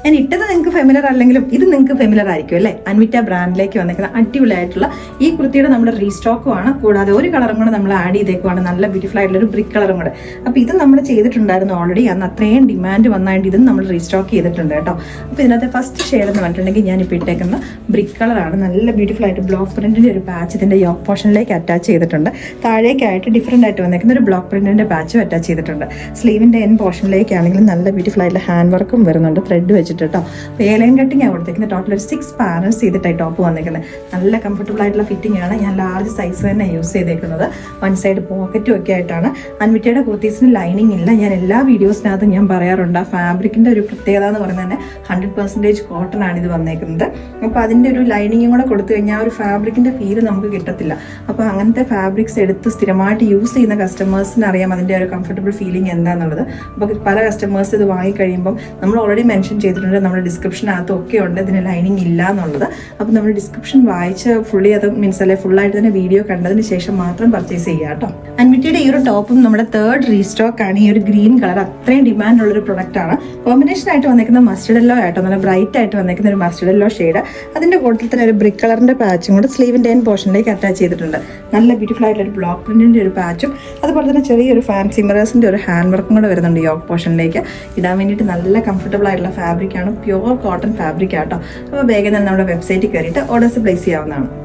ഞാൻ ഇട്ടത് നിങ്ങൾക്ക് ഫെമിലർ അല്ലെങ്കിലും ഇത് നിങ്ങൾക്ക് ഫെമിലർ ആയിരിക്കും അല്ലേ. അൻവിറ്റ ബ്രാൻഡിലേക്ക് വന്നിരിക്കുന്ന അടിപൊളിയായിട്ടുള്ള ഈ കുർത്തിയുടെ നമ്മുടെ റീസ്റ്റോക്കുമാണ്. കൂടാതെ ഒരു കളറും കൂടെ നമ്മൾ ആഡ് ചെയ്തേക്കുവാണ്, നല്ല ബ്യൂട്ടിഫുൾ ആയിട്ടുള്ള ഒരു ബ്രിക്ക് കളറും കൂടെ. അപ്പോൾ ഇത് നമ്മൾ ചെയ്തിട്ടുണ്ടായിരുന്നു ഓൾറെഡി, അന്ന് അത്രയും ഡിമാൻഡ് വന്നായിട്ട് ഇതും നമ്മൾ റീസ്റ്റോക്ക് ചെയ്തിട്ടുണ്ട് കേട്ടോ. അപ്പോൾ ഇതിനകത്ത് ഫസ്റ്റ് ഷെയ്ഡ് എന്ന് പറഞ്ഞിട്ടുണ്ടെങ്കിൽ ഞാനിപ്പോൾ ഇട്ടേക്കുന്ന ബ്രിക്ക് കളറാണ്. നല്ല ബ്യൂട്ടിഫുൾ ആയിട്ട് ബ്ലോക്ക് പ്രിന്റിന്റെ ഒരു പാച്ച് ഇതിന്റെ യോക്ക് പോർഷനിലേക്ക് അറ്റാച്ച് ചെയ്തിട്ടുണ്ട്. താഴേക്കായിട്ട് ഡിഫറെന്റ് ആയിട്ട് വന്നിരിക്കുന്ന ഒരു ബ്ലോക്ക് പ്രിന്റിന്റെ പാച്ചും അറ്റാച്ച് ചെയ്തിട്ടുണ്ട്. സ്ലീവിന്റെ എൻ പോർഷനിലേക്കാണെങ്കിൽ നല്ല ബ്യൂട്ടിഫുൾ ആയിട്ടുള്ള ഹാൻഡ് വർക്കും വരുന്നുണ്ട്, ത്രെഡ് വെച്ചിട്ട് കേട്ടോ. എയർലൈൻ കട്ടിങ് ആണ് കൊടുത്തിരിക്കുന്നത്. ടോട്ടൽ ഒരു 6 പാനൽസ് ചെയ്തിട്ടായി ടോപ്പ് വന്നിരിക്കുന്നത്. നല്ല കംഫർട്ടബിൾ ആയിട്ടുള്ള ഫിറ്റിംഗ് ആണ്. ഞാൻ ലാർജ് സൈസ് തന്നെ യൂസ് ചെയ്തേക്കുന്നത്. വൺ സൈഡ് പോക്കറ്റും ഒക്കെ ആയിട്ടാണ്. അൻവിറ്റയുടെ കുർത്തീസിന് ലൈനിങ് ഇല്ല. ഞാൻ എല്ലാ വീഡിയോസിനകത്തും ഞാൻ പറയാറുണ്ട്, ആ ഫാബ്രിക്കിന്റെ ഒരു പ്രത്യേകത എന്ന് പറയുന്നത് തന്നെ 100% കോട്ടൺ ആണ് ഇത് വന്നേക്കുന്നത്. അപ്പോൾ അതിന്റെ ഒരു ലൈനിങ്ങും കൂടെ കൊടുത്തു കഴിഞ്ഞാൽ ഒരു ഫാബ്രിക്കിന്റെ ഫീല് നമുക്ക് കിട്ടത്തില്ല. അപ്പോൾ അങ്ങനത്തെ ഫാബ്രിക്സ് എടുത്ത് സ്ഥിരമായിട്ട് യൂസ് ചെയ്യുന്ന കസ്റ്റമേഴ്സിന് അറിയാം അതിന്റെ ഒരു കംഫർട്ടബിൾ ഫീലിംഗ് എന്താണെന്നുള്ളത്. അപ്പോൾ പല കസ്റ്റമേഴ്സ് ഇത് വാങ്ങിക്കഴിയുമ്പോൾ നമ്മൾ ഓൾറെഡി മെൻഷൻ ചെയ്തിട്ടുണ്ട്, നമ്മുടെ ഡിസ്ക്രിപ്ഷനകത്തും ഒക്കെ ഉണ്ട് ഇതിന് ലൈനിങ് ഇല്ല എന്നുള്ളത്. അപ്പോൾ നമ്മൾ ഡിസ്ക്രിപ്ഷൻ വായിച്ച് ഫുള്ളി അത് മീൻസ് അല്ലെ ഫുള്ളായിട്ട് തന്നെ വീഡിയോ കണ്ടതിന് ശേഷം മാത്രം പർച്ചേസ് ചെയ്യുക കേട്ടോ. അൻവിറ്റയുടെ ഈ ഒരു ടോപ്പും നമ്മുടെ 3rd റീസ്റ്റോക്ക് ആണ്. ഈ ഒരു ഗ്രീൻ കളർ അത്രയും ഡിമാൻഡ് ഉള്ളൊരു പ്രൊഡക്റ്റ് ആണ്. കോമ്പിനേഷൻ ആയിട്ട് വന്നിരിക്കുന്ന മസ്റ്റർഡ് യെല്ലോ ആയിട്ടോ, നല്ല ബ്രൈറ്റ് ആയിട്ട് വന്നിരിക്കുന്ന ഒരു മസ്റ്റർഡ് യെല്ലോ ഷെയ്ഡ്. അതിന്റെ കൂട്ടത്തിൽ തന്നെ ഒരു ബ്രിക്ക് കളറിന്റെ പാച്ചും കൂടെ സ്ലീവിന്റെ എൻ പോർഷനിലേക്ക് അറ്റാച്ച് ചെയ്തിട്ടുണ്ട്. നല്ല ബ്യൂട്ടിഫുൾ ആയിട്ടുള്ള ഒരു ബ്ലോക്ക് പ്രിന്റിന്റെ ഒരു പാച്ചും അതുപോലെ തന്നെ ചെറിയൊരു ഫാൻസി മിറേഴ്സിന്റെ ഒരു ഹാൻഡ് വർക്കും കൂടെ വരുന്നുണ്ട് യോക്ക് പോർഷനിലേക്ക്. ഇടാൻ വേണ്ടിയിട്ട് നല്ല കംഫർട്ടബിൾ ആയിട്ടുള്ള ഫാബ്രിക് ആണ്, പ്യുവർ കോട്ടൺ ഫാബ്രിക് ആട്ടോ. അപ്പോൾ വേഗം തന്നെ നമ്മുടെ വെബ്സൈറ്റിൽ കയറിയിട്ട് ഓർഡേഴ്സ് പ്ലേസ് ചെയ്യാവുന്നതാണ്.